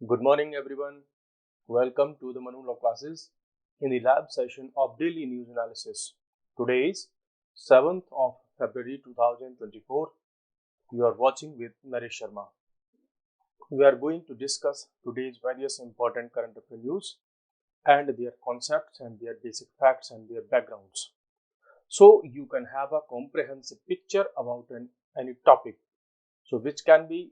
Good morning, everyone. Welcome to the Manu Law classes in the lab session of Daily News Analysis. Today is 7th of February 2024. You are watching with Naresh Sharma. We are going to discuss today's various important current affairs news and their concepts and their basic facts and their backgrounds. So you can have a comprehensive picture about any topic. So which can be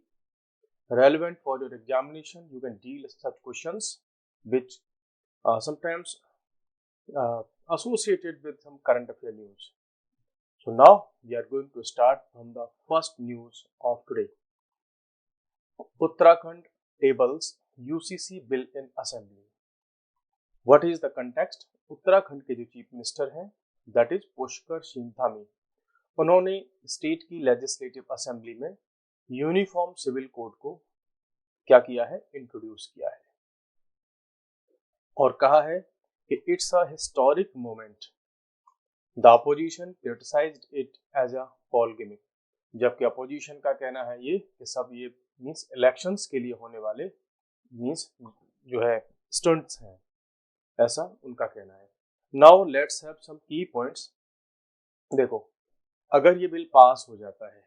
relevant for your examination. You can deal with such questions which sometimes associated with some current affair news. So now we are going to start from the first news of today. Uttarakhand tables UCC bill in assembly. What is the context? Uttarakhand के जो chief minister हैं that is Pushkar Singh Dhami, उन्होंने state की legislative assembly में uniform civil code को क्या किया है, इंट्रोड्यूस किया है और कहा है कि it's a historic moment. The opposition criticised it as a poll gimmick, जबकि अपोजिशन का कहना है ये कि सब ये मींस इलेक्शंस के लिए होने वाले मींस जो है स्टंट्स हैं, ऐसा उनका कहना है. नाउ लेट्स हैव सम की पॉइंट्स. देखो, अगर ये बिल पास हो जाता है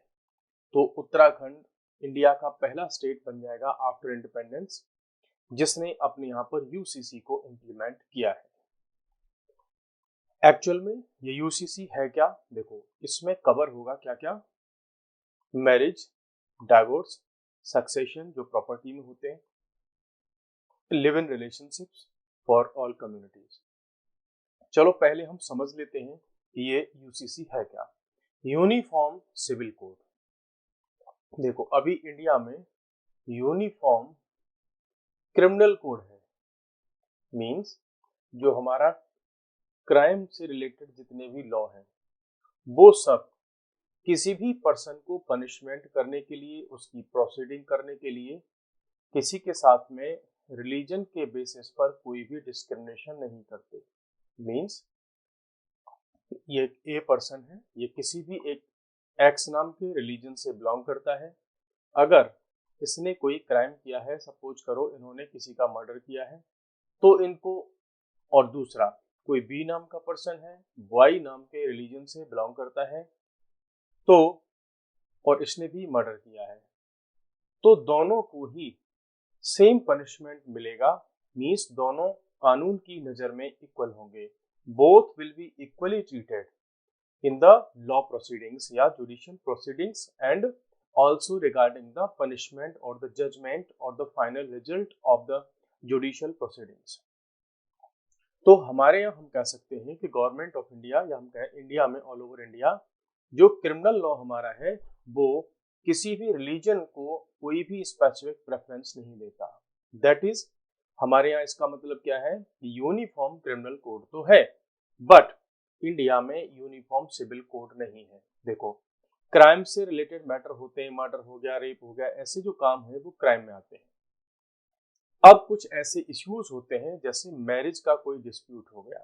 तो उत्तराखंड इंडिया का पहला स्टेट बन जाएगा आफ्टर इंडिपेंडेंस जिसने अपने यहाँ पर यूसीसी को इम्प्लीमेंट किया है. एक्चुअल में ये यूसीसी है क्या? देखो, इसमें कवर होगा क्या क्या, मैरिज, डाइवोर्स, सक्सेशन जो प्रॉपर्टी में होते हैं, live in relationships for all communities. चलो पहले हम समझ लेते हैं कि ये यूसीसी है क्या. Uniform civil code. देखो, अभी इंडिया में यूनिफॉर्म क्रिमिनल कोड है, मींस जो हमारा क्राइम से रिलेटेड जितने भी लॉ हैं वो सब किसी भी पर्सन को पनिशमेंट करने के लिए, उसकी प्रोसीडिंग करने के लिए किसी के साथ में रिलीजन के बेसिस पर कोई भी डिस्क्रिमिनेशन नहीं करते. मींस ये ए पर्सन है, ये किसी भी एक एक्स नाम के रिलीजन से बिलोंग करता है. अगर इसने कोई क्राइम किया है, सपोज करो इन्होंने किसी का मर्डर किया है, तो इनको, और दूसरा कोई बी नाम का पर्सन है, वाई नाम के रिलीजन से बिलोंग करता है, तो और इसने भी मर्डर किया है, तो दोनों को ही सेम पनिशमेंट मिलेगा. मींस दोनों कानून की नजर में इक्वल होंगे. Both will be equally treated in the law proceedings या judicial proceedings and also regarding the punishment or the judgment or the final result of the judicial proceedings. तो हमारे यहाँ हम कह सकते हैं कि गवर्नमेंट ऑफ इंडिया या हम कहें इंडिया में ऑल ओवर इंडिया जो क्रिमिनल लॉ हमारा है वो किसी भी रिलीजन को कोई भी स्पेसिफिक प्रेफरेंस नहीं देता. दैट इज हमारे यहाँ इसका मतलब क्या है, यूनिफॉर्म क्रिमिनल कोड तो है बट इंडिया में यूनिफॉर्म सिविल कोड नहीं है. देखो, क्राइम से रिलेटेड मैटर होते हैं, मर्डर हो गया, रेप हो गया, ऐसे जो काम है वो क्राइम में आते हैं. अब कुछ ऐसे इश्यूज होते हैं जैसे मैरिज का कोई डिस्प्यूट हो गया,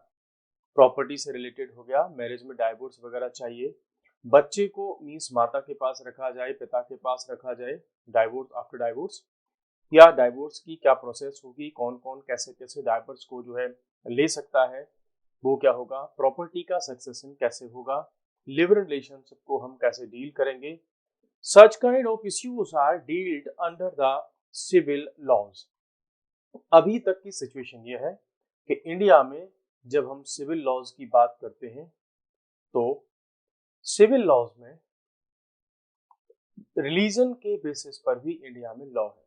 प्रॉपर्टी से रिलेटेड हो गया, मैरिज में डाइवोर्स वगैरह चाहिए, बच्चे को मींस माता के पास रखा जाए, पिता के पास रखा जाए, डाइवोर्स आफ्टर डाइवोर्स, या डाइवोर्स की क्या प्रोसेस होगी, कौन कौन कैसे कैसे डाइवोर्स को जो है ले सकता है, वो क्या होगा, प्रॉपर्टी का सक्सेशन कैसे होगा, लिव रिलेशनशिप को हम कैसे डील करेंगे. Such kind of issues are dealt under the civil laws. अभी तक की सिचुएशन ये है कि इंडिया में जब हम सिविल लॉज की बात करते हैं तो सिविल लॉज में रिलीजन के बेसिस पर भी इंडिया में लॉ है.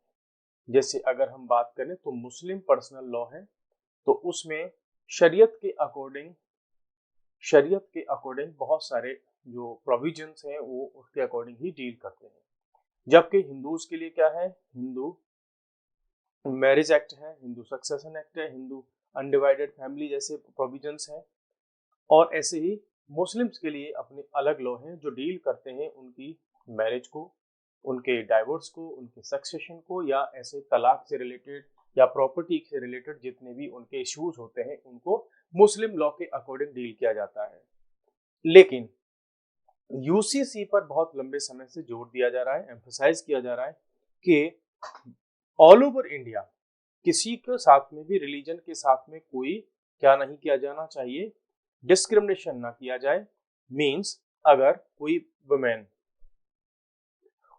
जैसे अगर हम बात करें तो मुस्लिम पर्सनल लॉ है, तो उसमें शरीयत के अकॉर्डिंग बहुत सारे जो प्रोविजंस हैं वो उसके अकॉर्डिंग ही डील करते हैं. जबकि हिंदूज के लिए क्या है, हिंदू मैरिज एक्ट है, हिंदू सक्सेशन एक्ट है, हिंदू अनडिवाइडेड फैमिली जैसे प्रोविजंस हैं, और ऐसे ही मुस्लिम्स के लिए अपने अलग लॉ हैं जो डील करते हैं उनकी मैरिज को, उनके डाइवोर्स को, उनके सक्सेशन को, या ऐसे तलाक से रिलेटेड या प्रॉपर्टी से रिलेटेड जितने भी उनके इश्यूज होते हैं उनको मुस्लिम लॉ के अकॉर्डिंग डील किया जाता है. लेकिन यूसीसी पर बहुत लंबे समय से जोर दिया जा रहा है, एम्फसाइज किया जा रहा है कि ऑल ओवर इंडिया किसी के साथ में भी, रिलीजन के साथ में कोई क्या नहीं किया जाना चाहिए, डिस्क्रिमिनेशन ना किया जाए। मीन्स अगर कोई वुमेन,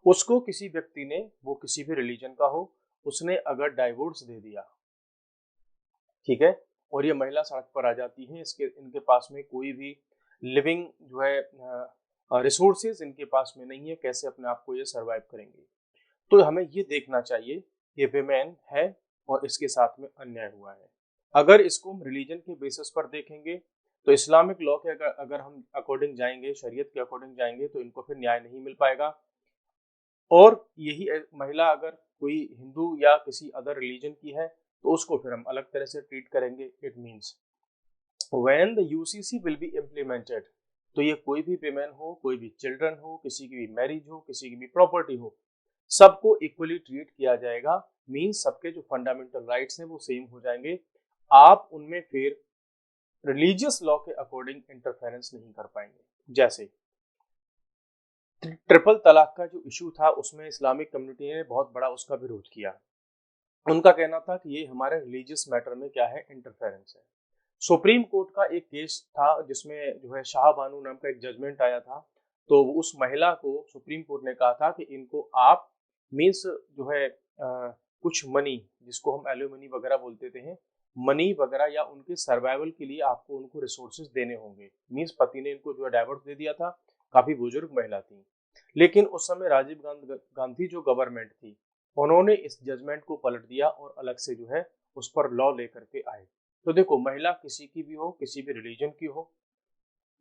उसको किसी व्यक्ति ने, वो किसी भी रिलीजन का हो, उसने अगर डाइवोर्स दे दिया, ठीक है, और ये महिला सड़क पर आ जाती है, इनके पास में कोई भी लिविंग जो है रिसोर्सेज इनके पास में नहीं है, कैसे अपने आप को ये सरवाइव करेंगे। तो हमें ये देखना चाहिए कि विमेन है और इसके साथ में अन्याय हुआ है। अगर इसको हम रिलीजन के बेसिस पर देखेंगे तो इस्लामिक लॉ के अगर हम अकॉर्डिंग जाएंगे, शरीयत के अकॉर्डिंग जाएंगे, तो इनको फिर न्याय नहीं मिल पाएगा। और यही महिला अगर कोई हिंदू या किसी अदर रिलीजन की है तो उसको फिर हम अलग तरह से ट्रीट करेंगे। It means when the UCC will be implemented, तो ये कोई भी विमेन हो, कोई भी चिल्ड्रन हो, किसी की भी मैरिज हो, किसी की भी प्रॉपर्टी हो, सबको इक्वली ट्रीट किया जाएगा। मीन्स सबके जो फंडामेंटल राइट्स हैं वो सेम हो जाएंगे। आप उनमें फिर रिलीजियस लॉ के अकॉर्डिंग इंटरफेरेंस नहीं कर पाएंगे। जैसे ट्रिपल तलाक का जो इशू था, उसमें इस्लामिक कम्युनिटी ने बहुत बड़ा उसका विरोध किया। उनका कहना था कि ये हमारे रिलीजियस मैटर में क्या है, इंटरफेरेंस है। सुप्रीम कोर्ट का एक केस था जिसमें जो है शाह बानू नाम का एक जजमेंट आया था। तो उस महिला को सुप्रीम कोर्ट ने कहा था कि इनको आप मीन्स जो है कुछ मनी, जिसको हम एल्यूमनी वगैरह बोलते थे, मनी वगैरह, या उनके सर्वाइवल के लिए आपको उनको रिसोर्सेज देने होंगे। मीन्स पति ने इनको जो है डाइवोर्स दे दिया था, काफी बुजुर्ग महिला थी, लेकिन उस समय राजीव गांधी जो गवर्नमेंट थी, उन्होंने इस जजमेंट को पलट दिया और अलग से जो है उस पर लॉ लेकर के आए। तो देखो, महिला किसी की भी हो, किसी भी रिलीजन की हो,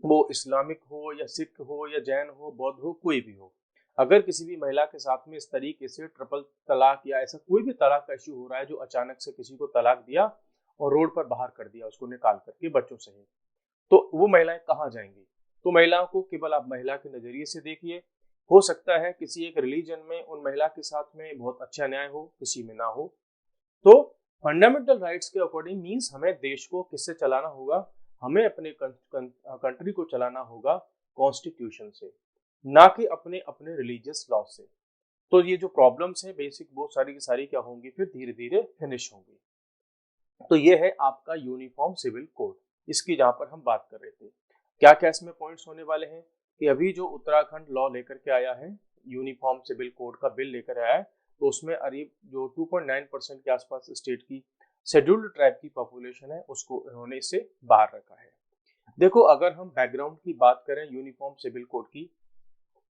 वो इस्लामिक हो या सिख हो या जैन हो, बौद्ध हो, कोई भी हो, अगर किसी भी महिला के साथ में इस तरीके से ट्रिपल तलाक या ऐसा कोई भी तलाक का इश्यू हो रहा है, जो अचानक से किसी को तलाक दिया और रोड पर बाहर कर दिया उसको निकाल करके बच्चों सहित, तो वो महिलाएं कहाँ जाएंगी? तो महिलाओं को केवल आप महिला के नजरिए से देखिए। हो सकता है किसी एक रिलीजन में उन महिला के साथ में बहुत अच्छा न्याय हो, किसी में ना हो। तो फंडामेंटल राइट्स के अकॉर्डिंग मींस हमें देश को किससे चलाना होगा? हमें अपने कंट्री को चलाना होगा कॉन्स्टिट्यूशन से, ना कि अपने अपने रिलीजियस लॉ से। तो ये जो प्रॉब्लम्स हैं बेसिक, वो सारी की सारी क्या होंगी, फिर धीरे धीरे फिनिश होंगी। तो ये है आपका यूनिफॉर्म सिविल कोड, इसकी जहां पर हम बात कर रहे थे। क्या क्या इसमें पॉइंट्स होने वाले हैं कि अभी जो उत्तराखंड लॉ लेकर के आया है, यूनिफॉर्म सिविल कोड का बिल लेकर आया है, तो उसमें करीब जो 2.9% के आसपास स्टेट की शेड्यूल्ड ट्राइब की पॉपुलेशन है, उसको इन्होंने इससे बाहर रखा है। देखो, अगर हम बैकग्राउंड की बात करें यूनिफॉर्म सिविल कोड की,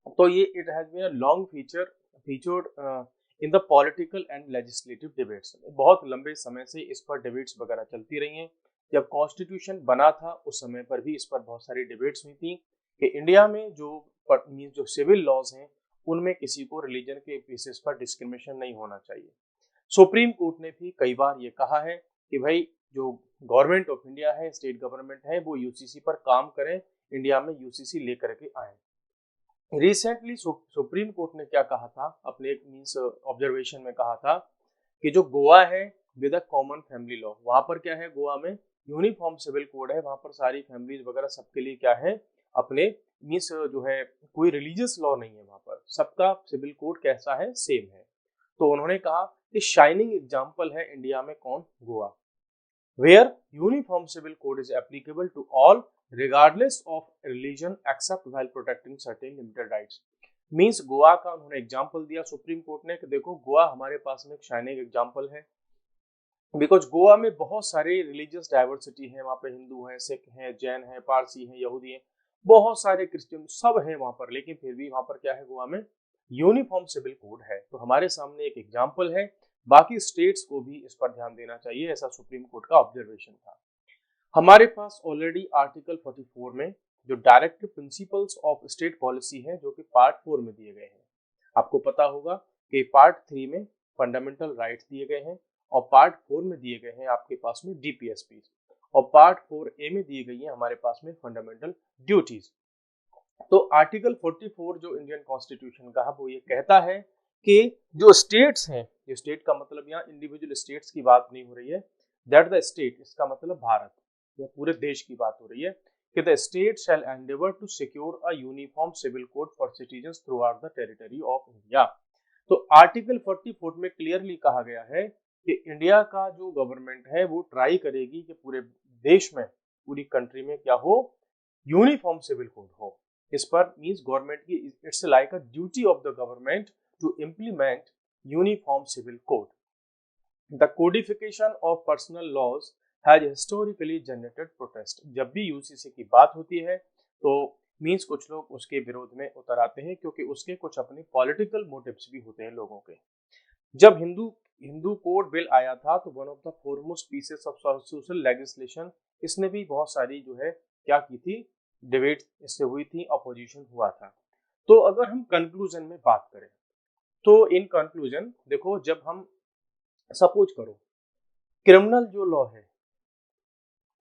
तो ये it has been a long featured in the political and legislative debates. बहुत लंबे समय से इस पर डिबेट्स वगैरह चलती रही हैं। जब कॉन्स्टिट्यूशन बना था उस समय पर भी इस पर बहुत सारी डिबेट्स हुई थी कि इंडिया में जो सिविल लॉज हैं, उनमें किसी को रिलीजन के बेसिस पर डिस्क्रिमिनेशन नहीं होना चाहिए। सुप्रीम कोर्ट ने भी कई बार ये कहा है कि भाई जो गवर्नमेंट ऑफ इंडिया है, स्टेट गवर्नमेंट है, वो यूसीसी पर काम करें, इंडिया में यूसीसी लेकर के आए। रिसेंटली सुप्रीम कोर्ट ने क्या कहा था, अपने एक मीन्स ऑब्जर्वेशन में कहा था कि जो गोवा है with a common family law, वहां पर क्या है, गोवा में यूनिफॉर्म सिविल कोड है, वहां पर सारी फैमिलीज वगैरह सबके लिए क्या है, अपने मीन्स जो है कोई रिलीजियस लॉ नहीं है, वहां पर सबका सिविल कोड कैसा है, सेम है। तो उन्होंने कहा कि शाइनिंग एग्जाम्पल है इंडिया में कौन, Goa, where uniform civil code is applicable to all regardless of religion except while protecting certain limited rights। Means Goa का उन्होंने एग्जाम्पल दिया सुप्रीम कोर्ट ने कि देखो, गोवा हमारे पास में एक शाइनिंग एग्जाम्पल है, बिकॉज गोवा में बहुत सारे रिलीजियस डाइवर्सिटी है, वहाँ पे हिंदू हैं, सिख हैं, जैन हैं, पारसी हैं, यहूदी हैं, बहुत सारे क्रिश्चियन सब हैं वहाँ पर, लेकिन फिर भी वहाँ पर क्या है, गोवा में यूनिफॉर्म सिविल कोड है। तो हमारे सामने एक एग्जाम्पल है, बाकी स्टेट्स को भी इस पर ध्यान देना चाहिए, ऐसा सुप्रीम कोर्ट का ऑब्जर्वेशन था। हमारे पास ऑलरेडी आर्टिकल 44 में जो directive principles of state policy है, जो कि पार्ट 4 में दिए गए हैं। आपको पता होगा कि पार्ट 3 में फंडामेंटल राइट्स दिए गए हैं, और पार्ट 4 में दिए गए हैं आपके पास में डीपीएसपी, और पार्ट 4A में दिए गई है हमारे पास में फंडामेंटल ड्यूटीज। तो आर्टिकल 44 जो इंडियन कॉन्स्टिट्यूशन का है, वो ये कहता है कि जो स्टेट्स हैं, ये स्टेट का मतलब यहाँ इंडिविजुअल स्टेट्स की बात नहीं हो रही है, दैट द स्टेट, इसका मतलब भारत या पूरे देश की बात हो रही है, कि the state shall endeavour to secure a uniform civil code for citizens throughout the territory of India. तो आर्टिकल 44 में क्लियरली कहा गया है कि इंडिया का जो गवर्नमेंट है वो ट्राई करेगी कि पूरे देश में, पूरी कंट्री में क्या हो, यूनिफॉर्म सिविल कोड हो। इस पर मींस गवर्नमेंट की it's like a duty of the government to implement uniform civil code. The codification of personal laws has historically generated protest. जब भी यूसीसी की बात होती है तो मींस कुछ लोग उसके विरोध में उतर आते हैं, क्योंकि उसके कुछ अपने पॉलिटिकल मोटिव्स भी होते हैं लोगों के। जब हिंदू कोड बिल आया था तो one of the foremost pieces of social legislation, इसने भी बहुत सारी जो है क्या की थी, डिबेट इससे हुई थी, अपोजिशन हुआ था। तो अगर हम कंक्लूजन में बात करें तो इन कंक्लूजन देखो, जब हम सपोज करो क्रिमिनल जो लॉ है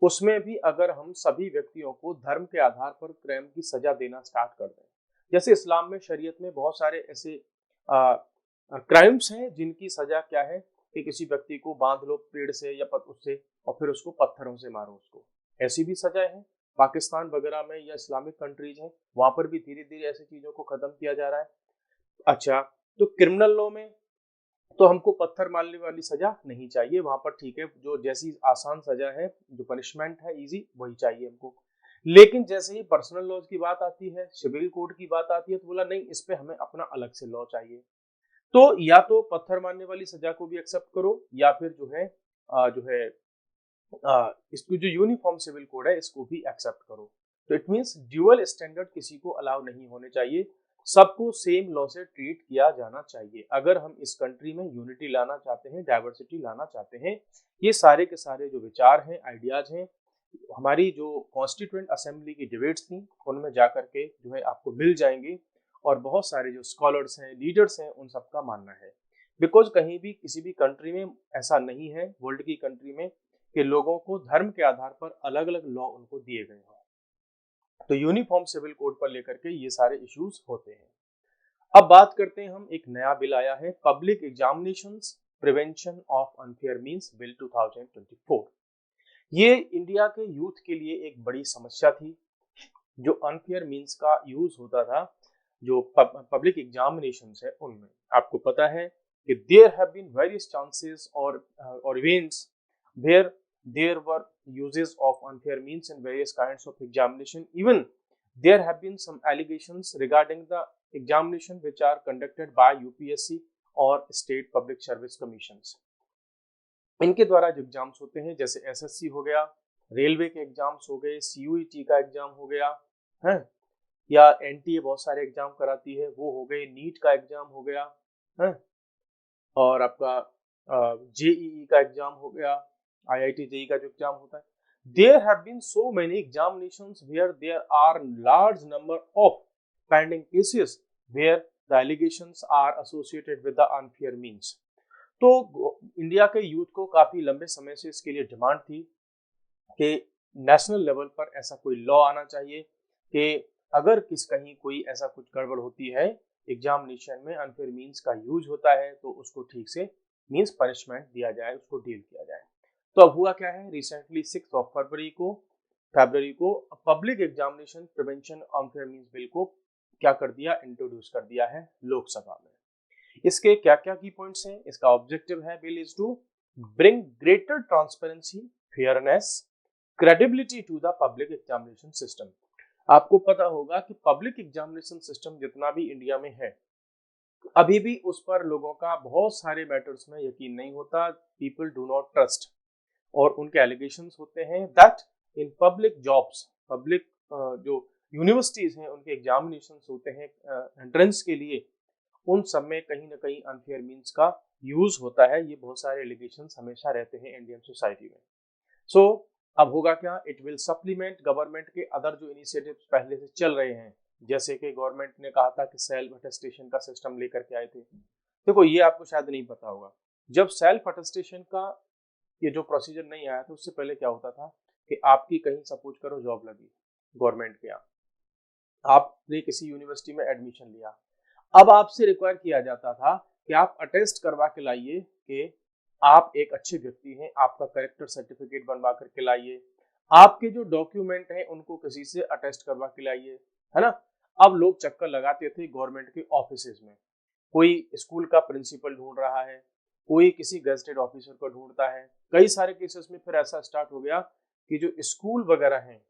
उसमें भी अगर हम सभी व्यक्तियों को धर्म के आधार पर क्राइम की सजा देना स्टार्ट कर दें, जैसे इस्लाम में, शरीयत में बहुत सारे ऐसे क्राइम्स हैं जिनकी सजा क्या है कि किसी व्यक्ति को बांध लो पेड़ से या उससे और फिर उसको पत्थरों से मारो, उसको ऐसी भी सजा है। पाकिस्तान वगैरह में या इस्लामिक कंट्रीज हैं वहां पर भी धीरे धीरे ऐसी चीजों को खत्म किया जा रहा है। अच्छा, तो क्रिमिनल लॉ में तो हमको पत्थर मारने वाली सजा नहीं चाहिए, वहां पर ठीक है, जो जैसी आसान सजा है, जो पनिशमेंट है इजी, वही चाहिए हमको। लेकिन जैसे ही पर्सनल लॉज की बात आती है, सिविल कोड की बात आती है, तो बोला नहीं, इस पे हमें अपना अलग से लॉ चाहिए। तो या तो पत्थर मारने वाली सजा को भी एक्सेप्ट करो, या फिर जो है इसको जो यूनिफॉर्म सिविल कोड है इसको भी एक्सेप्ट करो। तो इट मींस ड्यूअल स्टैंडर्ड किसी को अलाउ नहीं होने चाहिए, सबको सेम लॉ से ट्रीट किया जाना चाहिए। अगर हम इस कंट्री में यूनिटी लाना चाहते हैं, डाइवर्सिटी लाना चाहते हैं, ये सारे के सारे जो विचार हैं, आइडियाज हैं, हमारी जो कॉन्स्टिट्यूएंट असेंबली की डिबेट्स थी उनमें जाकर के जो है आपको मिल जाएंगे। और बहुत सारे जो स्कॉलर्स हैं, लीडर्स हैं, उन सबका मानना है, बिकॉज कहीं भी किसी भी कंट्री में ऐसा नहीं है, वर्ल्ड की कंट्री में, कि लोगों को धर्म के आधार पर अलग अलग लॉ उनको दिए गए हों। तो यूनिफॉर्म सिविल कोड पर लेकर के ये सारे इश्यूज होते हैं। अब बात करते हैं हम, एक नया बिल आया है, public examinations prevention of unfair means bill 2024। ये इंडिया के यूथ के लिए एक बड़ी समस्या थी। जो अनफेयर मींस का यूज होता था जो पब्लिक एग्जामिनेशंस है उनमें, आपको पता है कि there have been various chances और events where there were uses of unfair means in various kinds of examination. Even there have been some allegations regarding the examination which are conducted by UPSC or state public service commissions. इनके द्वारा जो exams होते हैं, जैसे SSC हो गया, railway के exams हो गए, सीयूईटी का एग्जाम हो गया है, या एनटीए बहुत सारे एग्जाम कराती है, वो हो गए, नीट का एग्जाम हो गया है, और आपका जेईई का एग्जाम हो गया, आईआईटी जेईई का जो एग्जाम होता है। There have been so many examinations where there are large number of pending cases where the allegations are associated with the unfair means. तो इंडिया के यूथ को काफी लंबे समय से इसके लिए डिमांड थी कि नेशनल लेवल पर ऐसा कोई लॉ आना चाहिए कि अगर कहीं कोई ऐसा कुछ गड़बड़ होती है, एग्जामिनेशन में अनफेयर मींस का यूज होता है, तो उसको ठीक से मींस पनिशमेंट दिया जाए, उसको डील किया जाए। तो अब हुआ क्या है, रिसेंटली 6 फरवरी को public examination prevention unfair means bill को क्या कर दिया, इंट्रोड्यूस कर दिया है लोकसभा में। इसके क्या क्या की पॉइंट्स हैं, इसका ऑब्जेक्टिव है, bill is to bring greater transparency, fairness, credibility to the public examination system. आपको पता होगा कि पब्लिक एग्जामिनेशन सिस्टम जितना भी इंडिया में है, अभी भी उस पर लोगों का बहुत सारे मैटर्स में यकीन नहीं होता, पीपल डू नॉट ट्रस्ट, और उनके एलिगेशंस होते हैं that in public jobs, public जो यूनिवर्सिटीज हैं उनके एग्जामिनेशंस होते हैं एंट्रेंस के लिए, उन सब में कहीं ना कहीं अनफेयर मींस का यूज होता है। ये बहुत सारे एलिगेशंस हमेशा रहते हैं इंडियन सोसाइटी में। सो अब होगा क्या, इट विल सप्लीमेंट गवर्नमेंट के अदर जो इनिशिएटिव्स पहले से चल रहे हैं, जैसे कि गवर्नमेंट ने कहा था कि सेल्फ अटेस्टेशन का सिस्टम लेकर के आए थे। देखो ये आपको शायद नहीं पता होगा, जब सेल्फ अटेस्टेशन का ये जो प्रोसीजर नहीं आया था, उससे पहले क्या होता था कि आपकी कहीं सपोज करो जॉब लगी गवर्नमेंट के यहाँ, आपने किसी यूनिवर्सिटी में एडमिशन लिया, अब आपसे रिक्वायर किया जाता था कि आप अटेस्ट करवा के लाइए कि आप एक अच्छे व्यक्ति हैं, आपका कैरेक्टर सर्टिफिकेट बनवा करके लाइए, आपके जो डॉक्यूमेंट हैं उनको किसी से अटेस्ट करवा के लाइए, है ना। अब लोग चक्कर लगाते थे गवर्नमेंट के ऑफिसेज में, कोई स्कूल का प्रिंसिपल ढूंढ रहा है, कोई किसी गेजेटेड ऑफिसर को ढूंढता है। कई सारे केसेस में फिर ऐसा स्टार्ट हो गया कि जो स्कूल वगैरह हैं,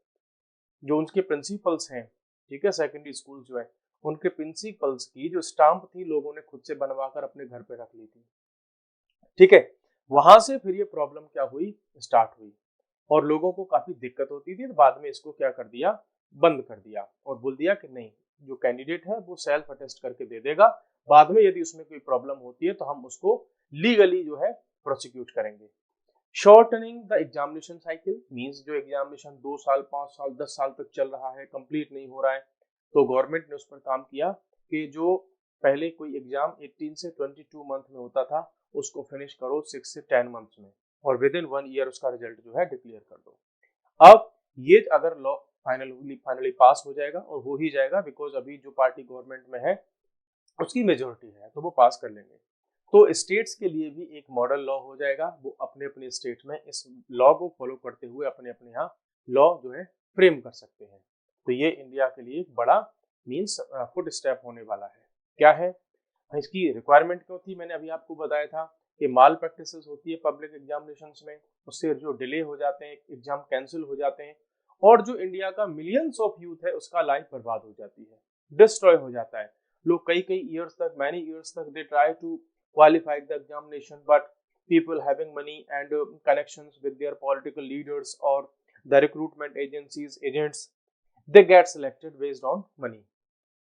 जो उनके प्रिंसिपल्स हैं, ठीक है, सेकेंडरी स्कूल जो है, उनके प्रिंसिपल्स की जो स्टाम्प थी लोगों ने खुद से बनवाकर अपने घर पे रख ली थी, ठीक है। वहां से फिर ये प्रॉब्लम क्या हुई, स्टार्ट हुई, और लोगों को काफी दिक्कत होती थी। तो बाद में इसको क्या कर दिया, बंद कर दिया, और बोल दिया कि नहीं, जो कैंडिडेट है वो सेल्फ अटेस्ट करके दे देगा, बाद में यदि उसमें कोई प्रॉब्लम होती है तो हम उसको लीगली जो है प्रोसिक्यूट करेंगे। Shortening the examination cycle means जो एग्जामिनेशन 2 साल 5 साल 10 साल तक चल रहा है, कंप्लीट नहीं हो रहा है, तो गवर्नमेंट ने उस पर काम किया कि जो पहले कोई एग्जाम 18 से 22 मंथ में होता था उसको फिनिश करो 6 से 10 मंथ्स में, और विद इन 1 ईयर उसका रिजल्ट जो है डिक्लेयर कर दो। अब ये अगर लॉ फाइनली पास हो जाएगा, और हो ही जाएगा, बिकॉज अभी जो पार्टी गवर्नमेंट में है उसकी मेजोरिटी है, तो वो पास कर लेंगे। तो स्टेट्स के लिए भी एक मॉडल लॉ हो जाएगा, वो अपने अपने स्टेट में इस लॉ को फॉलो करते हुए अपने अपने यहाँ लॉ जो है फ्रेम कर सकते हैं। तो ये इंडिया के लिए एक बड़ा मीन्स फुट स्टेप होने वाला है। क्या है इसकी रिक्वायरमेंट, क्यों थी, मैंने अभी आपको बताया था कि माल प्रैक्टिसेस होती है पब्लिक एग्जामिनेशंस में, उससे जो डिले हो जाते हैं, एग्जाम कैंसिल हो जाते हैं, और जो इंडिया का मिलियंस ऑफ यूथ है उसका लाइफ बर्बाद हो जाती है, डिस्ट्रॉय हो जाता है। लोग कई कई ईयर्स तक, मैनी ईयर्स तक they try to qualify the examination, but people having money and connections with their political leaders or the recruitment agencies, agents, they get selected based on money.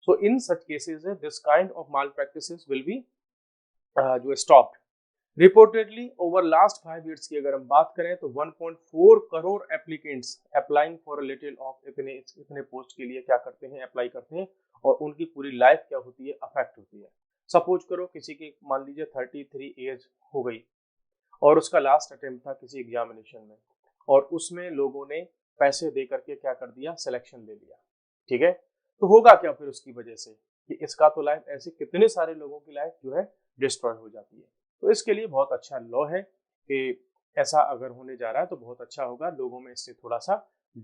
So in such cases this kind of malpractices will be जो stopped. Reportedly over last 5 years की अगर हम बात करें तो 1.4 crore applicants applying for little of इतने post के लिए क्या करते हैं, अप्लाई करते हैं, और उनकी पूरी लाइफ क्या होती है, अफेक्ट होती है। सपोज करो किसी की मान लीजिए 33 एज हो गई और उसका लास्ट अटेम्प्ट था किसी एग्जामिनेशन में, और उसमें लोगों ने पैसे दे करके क्या कर दिया, सिलेक्शन ले लिया, ठीक है। तो होगा क्या फिर उसकी वजह से कि इसका तो लाइफ, ऐसे कितने सारे लोगों की लाइफ जो है डिस्ट्रॉय हो जाती है। तो इसके लिए बहुत अच्छा लॉ है कि ऐसा अगर होने जा रहा है तो बहुत अच्छा होगा, लोगों में इससे थोड़ा सा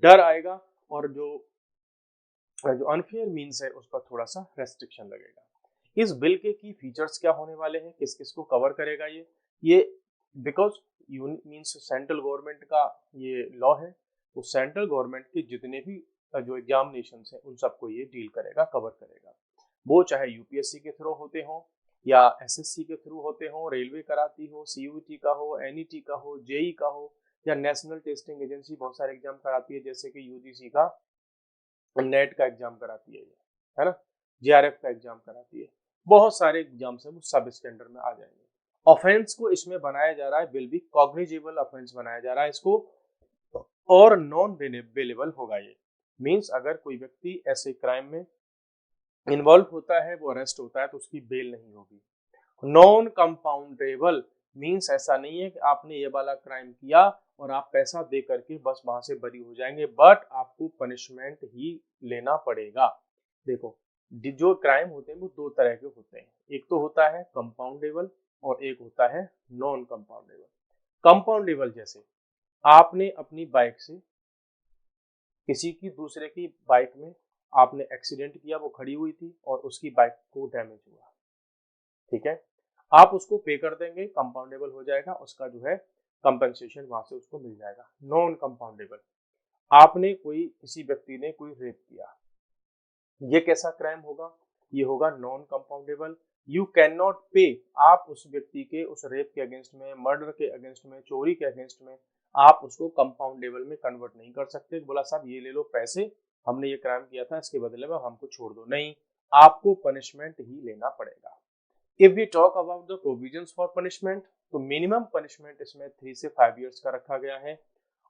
डर आएगा, और जो जो अनफेयर मीन्स है उस पर थोड़ा सा रेस्ट्रिक्शन लगेगा। इस बिल के की फीचर्स क्या होने वाले हैं, किस किस को कवर करेगा ये बिकॉज मीन्स सेंट्रल गवर्नमेंट का ये लॉ है, तो सेंट्रल गवर्नमेंट के जितने भी जो एग्जामिनेशन है उन सबको ये डील करेगा, कवर करेगा। वो चाहे यूपीएससी के थ्रू होते हो या एसएससी के थ्रू होते हो, रेलवे कराती हो, सीयूईटी का हो, एनईटी का हो, जेई का हो, या नेशनल टेस्टिंग एजेंसी बहुत सारे एग्जाम कराती है, जैसे कि यूजीसी का नेट का एग्जाम कराती है ना, जेआरएफ का एग्जाम कराती है, बहुत सारे एग्जाम्स हैं वो सब इसके अंडर में आ जाएंगे। ऑफेंस को इसमें बनाया जा रहा है, बिल भी कॉग्निजेबल ऑफेंस बनाया जा रहा है इसको, और नॉन बेलेबल होगा ये। मींस अगर कोई व्यक्ति ऐसे क्राइम में इन्वॉल्व होता है, वो अरेस्ट होता है, तो उसकी बेल नहीं होगी। नॉन कंपाउंडेबल मींस ऐसा नहीं है कि आपने ये वाला क्राइम किया और आप पैसा दे करके बस वहां से बरी हो जाएंगे, बट आपको पनिशमेंट ही लेना पड़ेगा। देखो जो क्राइम होते हैं वो दो तरह के होते हैं, एक तो होता है कंपाउंडेबल और एक होता है नॉन कंपाउंडेबल। कंपाउंडेबल जैसे आपने अपनी बाइक से किसी की दूसरे की बाइक में आपने एक्सीडेंट किया, वो खड़ी हुई थी और उसकी बाइक को डैमेज हुआ, ठीक है, आप उसको पे कर देंगे, कंपाउंडेबल हो जाएगा, उसका जो है कंपनसेशन वहां से उसको मिल जाएगा। नॉन कंपाउंडेबल, आपने कोई किसी व्यक्ति ने कोई रेप किया, ये कैसा क्राइम होगा, ये होगा non compoundable. You can not पे, आप उस व्यक्ति के उस रेप के अगेंस्ट में, मर्डर के अगेंस्ट में, चोरी के अगेंस्ट में आप उसको कंपाउंडेबल में कन्वर्ट नहीं कर सकते, बोला साहब ये ले लो पैसे, हमने ये क्राइम किया था, इसके बदले में हमको छोड़ दो, नहीं, आपको पनिशमेंट ही लेना पड़ेगा। If we talk about the provisions for punishment, तो मिनिमम पनिशमेंट इसमें 3 से 5 इयर्स का रखा गया है।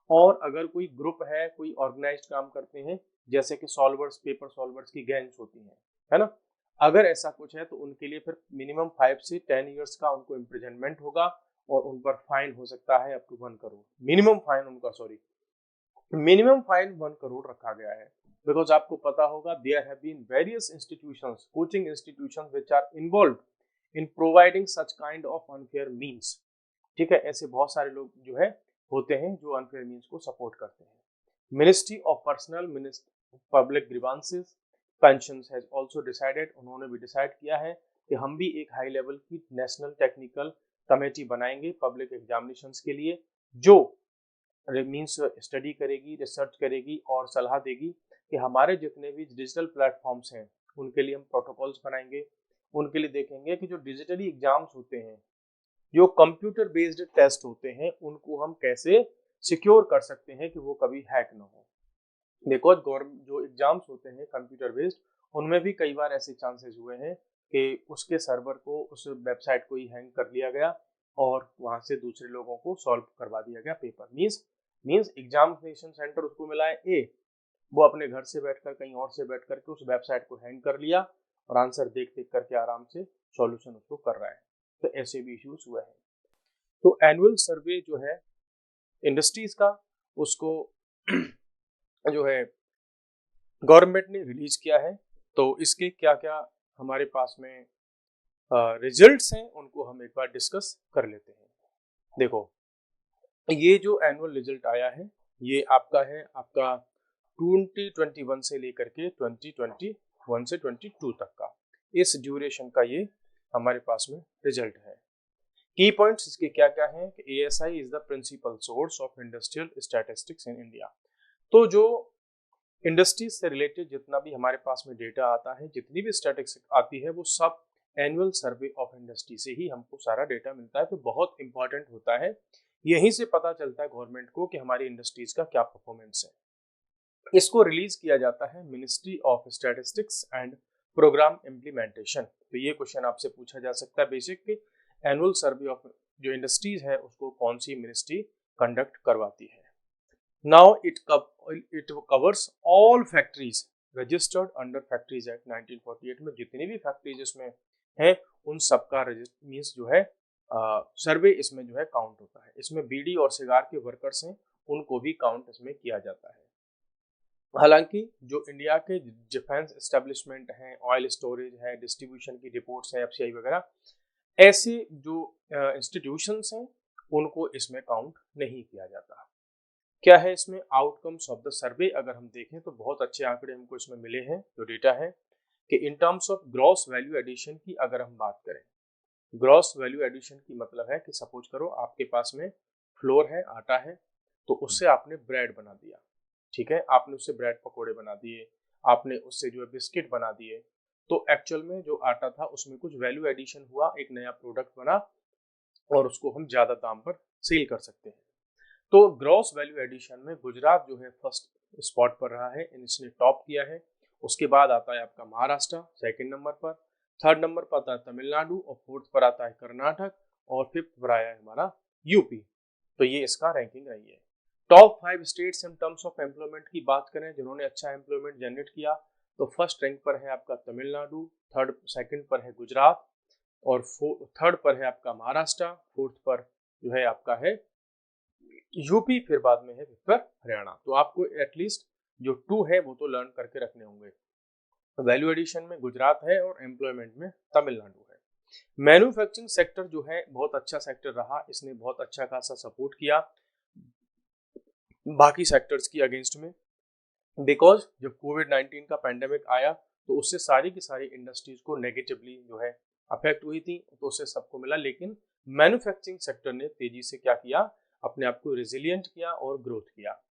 और अगर कोई ग्रुप है, कोई ऑर्गेनाइज्ड काम करते हैं, जैसे कि सॉल्वर्स, पेपर सॉल्वर्स की गैंग्स होती हैं, है ना, अगर ऐसा कुछ है तो उनके लिए फिर मिनिमम 5 से 10 इयर्स का उनको इम्प्रिजनमेंट होगा, और उन पर फाइन हो सकता है up to 1 crore. Minimum fine उनका, सॉरी, मिनिमम फाइन 1 करोड़ रखा गया है, बिकॉज आपको पता होगा there have been various institutions, coaching institutions which are involved in providing such kind of unfair means, ठीक है, ऐसे बहुत सारे लोग जो है होते हैं जो अनफेयर मीन्स को सपोर्ट करते हैं। Ministry of personnel public grievances pensions has also decided, उन्होंने भी डिसाइड किया है कि हम भी एक हाई लेवल की नेशनल टेक्निकल कमेटी बनाएंगे पब्लिक एग्जामिनेशंस के लिए, जो मीन्स स्टडी करेगी, रिसर्च करेगी और सलाह देगी कि हमारे जितने भी डिजिटल प्लेटफॉर्म्स हैं उनके लिए हम प्रोटोकॉल्स बनाएंगे। उनके लिए देखेंगे कि जो डिजिटली एग्जाम्स होते हैं, जो कंप्यूटर बेस्ड टेस्ट होते हैं, उनको हम कैसे सिक्योर कर सकते हैं कि वो कभी हैक ना हो। बिकॉज गवर्नमेंट जो एग्जाम्स होते हैं कंप्यूटर बेस्ड, उनमें भी कई बार ऐसे चांसेस हुए हैं कि उसके सर्वर को, उस वेबसाइट को ही हैंग कर लिया गया और वहां से दूसरे लोगों को सॉल्व करवा दिया गया पेपर। मीन्स एग्जामिनेशन सेंटर उसको मिला है ए, वो अपने घर से बैठकर कहीं और से बैठ करके उस वेबसाइट को हैंग कर लिया और आंसर देख देख करके आराम से सॉल्यूशन उसको कर रहा है। तो ऐसे भी इश्यूज हुए हैं। तो एनुअल सर्वे जो है इंडस्ट्रीज का, उसको जो है गवर्नमेंट ने रिलीज किया है। तो इसके क्या क्या हमारे पास में रिजल्ट्स हैं उनको हम एक बार डिस्कस कर लेते हैं। देखो, ये जो एनुअल रिजल्ट आया है ये आपका है, आपका 2021 से लेकर के 2021 से 22 तक का, इस ड्यूरेशन का ये हमारे पास में रिजल्ट है। की पॉइंट्स इसके क्या क्या हैं कि ASI is the principal source of industrial statistics in India. तो जो इंडस्ट्रीज से रिलेटेड जितना भी हमारे पास में डेटा आता है, जितनी भी स्टैटिस्टिक्स आती है, वो सब एनुअल सर्वे ऑफ इंडस्ट्री से ही हमको सारा डेटा मिलता है। तो बहुत इंपॉर्टेंट होता है, यहीं से पता चलता है गवर्नमेंट को कि हमारी इंडस्ट्रीज का क्या परफॉर्मेंस है। इसको रिलीज किया जाता है ministry of statistics and programme implementation. तो ये क्वेश्चन आपसे पूछा जा सकता है बेसिक कि एनुअल सर्वे ऑफ जो इंडस्ट्रीज है उसको कौन सी मिनिस्ट्री कंडक्ट करवाती है। Now it covers all factories registered under factories act 1948 में जितनी भी फैक्ट्रीज इसमें हैं उन सबका मीन्स जो है सर्वे इसमें जो है काउंट होता है। इसमें बीड़ी और सिगार के वर्कर्स हैं उनको भी काउंट इसमें किया जाता है। हालांकि जो इंडिया के डिफेंस एस्टेब्लिशमेंट हैं, ऑयल स्टोरेज है, डिस्ट्रीब्यूशन की रिपोर्ट्स हैं, FCI वगैरह, ऐसे जो इंस्टीट्यूशंस हैं उनको इसमें काउंट नहीं किया जाता। क्या है इसमें आउटकम्स ऑफ द सर्वे, अगर हम देखें तो बहुत अच्छे आंकड़े हमको इसमें मिले हैं। जो डेटा है कि in terms of gross value addition की अगर हम बात करें, ग्रॉस वैल्यू एडिशन की मतलब है कि सपोज करो आपके पास में फ्लोर है, आटा है, तो उससे आपने ब्रेड बना दिया, ठीक है, आपने उससे ब्रेड पकोड़े बना दिए, आपने उससे जो है बिस्किट बना दिए। तो एक्चुअल में जो आटा था उसमें कुछ वैल्यू एडिशन हुआ, एक नया प्रोडक्ट बना और उसको हम ज्यादा दाम पर सेल कर सकते हैं। तो ग्रॉस वैल्यू एडिशन में गुजरात जो है फर्स्ट स्पॉट पर रहा है, इसने टॉप किया है। उसके बाद आता है आपका महाराष्ट्र सेकंड नंबर पर, थर्ड नंबर पर आता है तमिलनाडु और फोर्थ पर आता है कर्नाटक और फिफ्थ पर आया है हमारा यूपी। तो ये इसका रैंकिंग रही है। Top 5 states in terms of employment की बात करें जिन्होंने अच्छा एम्प्लॉयमेंट जनरेट किया, तो फर्स्ट रैंक पर है आपका तमिलनाडु, सेकंड पर है गुजरात और थर्ड पर है आपका महाराष्ट्र, फोर्थ पर जो है आपका है यूपी, फिर बाद में है फिर हरियाणा। तो आपको एटलीस्ट जो 2 है वो तो लर्न करके रखने होंगे। वैल्यू एडिशन में गुजरात है और एम्प्लॉयमेंट में तमिलनाडु है। मैन्युफैक्चरिंग सेक्टर जो है बहुत अच्छा सेक्टर रहा, इसने बहुत अच्छा खासा सपोर्ट किया बाकी सेक्टर्स की अगेंस्ट में। बिकॉज जब कोविड-19 का पैंडेमिक आया तो उससे सारी की सारी इंडस्ट्रीज को नेगेटिवली जो है अफेक्ट हुई थी, तो उससे सबको मिला। लेकिन मैन्युफैक्चरिंग सेक्टर ने तेजी से क्या किया, अपने आप को रेजिलिएंट किया और ग्रोथ किया।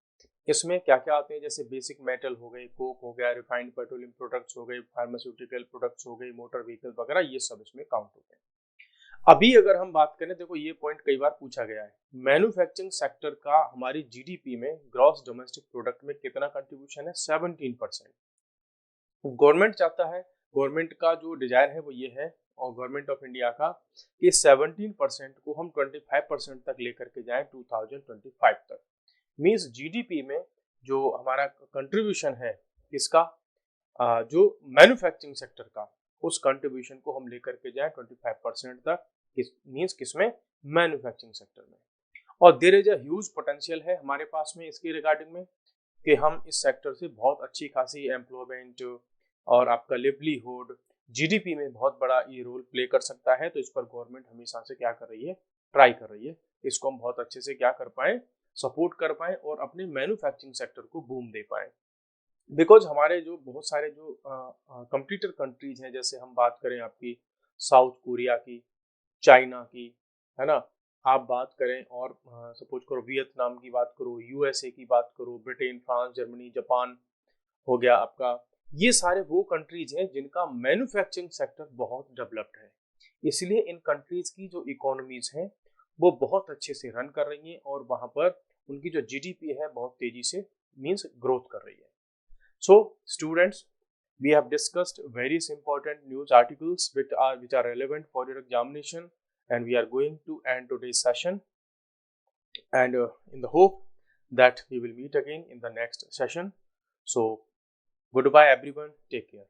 इसमें क्या क्या आते हैं, जैसे बेसिक मेटल हो गए, कोक हो गया, रिफाइंड पेट्रोलियम प्रोडक्ट्स हो गए, फार्मास्यूटिकल प्रोडक्ट्स हो गए, मोटर व्हीकल वगैरह, ये सब इसमें काउंट होते हैं। अभी अगर हम बात करें, देखो ये पॉइंट कई बार पूछा गया है, मैन्युफैक्चरिंग सेक्टर का हमारी जीडीपी में, ग्रॉस डोमेस्टिक प्रोडक्ट में कितना कंट्रीब्यूशन है, 17%। गवर्नमेंट चाहता है, गवर्नमेंट का जो डिजायर है वो ये है और गवर्नमेंट ऑफ इंडिया का कि 17% को हम 25% तक लेकर के जाएं 2025 तक। मींस जीडीपी में जो हमारा कंट्रीब्यूशन है इसका, जो मैन्युफैक्चरिंग सेक्टर का, उस कंट्रीब्यूशन को हम लेकर के जाएं 25% तक, मींस किसमें, मैन्युफैक्चरिंग सेक्टर में। और there is a huge potential है हमारे पास में इसके रिगार्डिंग में कि हम इस सेक्टर से बहुत अच्छी खासी एम्प्लॉयमेंट और आपका लिवलीहुड, जीडीपी में बहुत बड़ा ये रोल प्ले कर सकता है। तो इस पर गवर्नमेंट हमेशा से क्या कर रही है, ट्राई कर रही है, इसको हम बहुत अच्छे से क्या कर पाए, सपोर्ट कर पाए और अपने मैन्युफैक्चरिंग सेक्टर को बूम दे पाए। बिकॉज हमारे जो बहुत सारे जो कंप्यूटर कंट्रीज हैं, जैसे हम बात करें आपकी साउथ कोरिया की, चाइना की, है ना। आप बात करें और सपोज करो वियतनाम की बात करो, यूएसए की बात करो, ब्रिटेन, फ्रांस, जर्मनी, जापान हो गया आपका, ये सारे वो कंट्रीज हैं जिनका मैन्युफैक्चरिंग सेक्टर बहुत डेवलप्ड है। इसलिए इन कंट्रीज की जो इकोनॉमीज हैं वो बहुत अच्छे से रन कर रही हैं और वहां पर उनकी जो जीडीपी है बहुत तेजी से मींस ग्रोथ कर रही है। So students, we have discussed various important news articles which are relevant for your examination, and we are going to end today's session, and in the hope that we will meet again in the next session. So goodbye everyone, take care.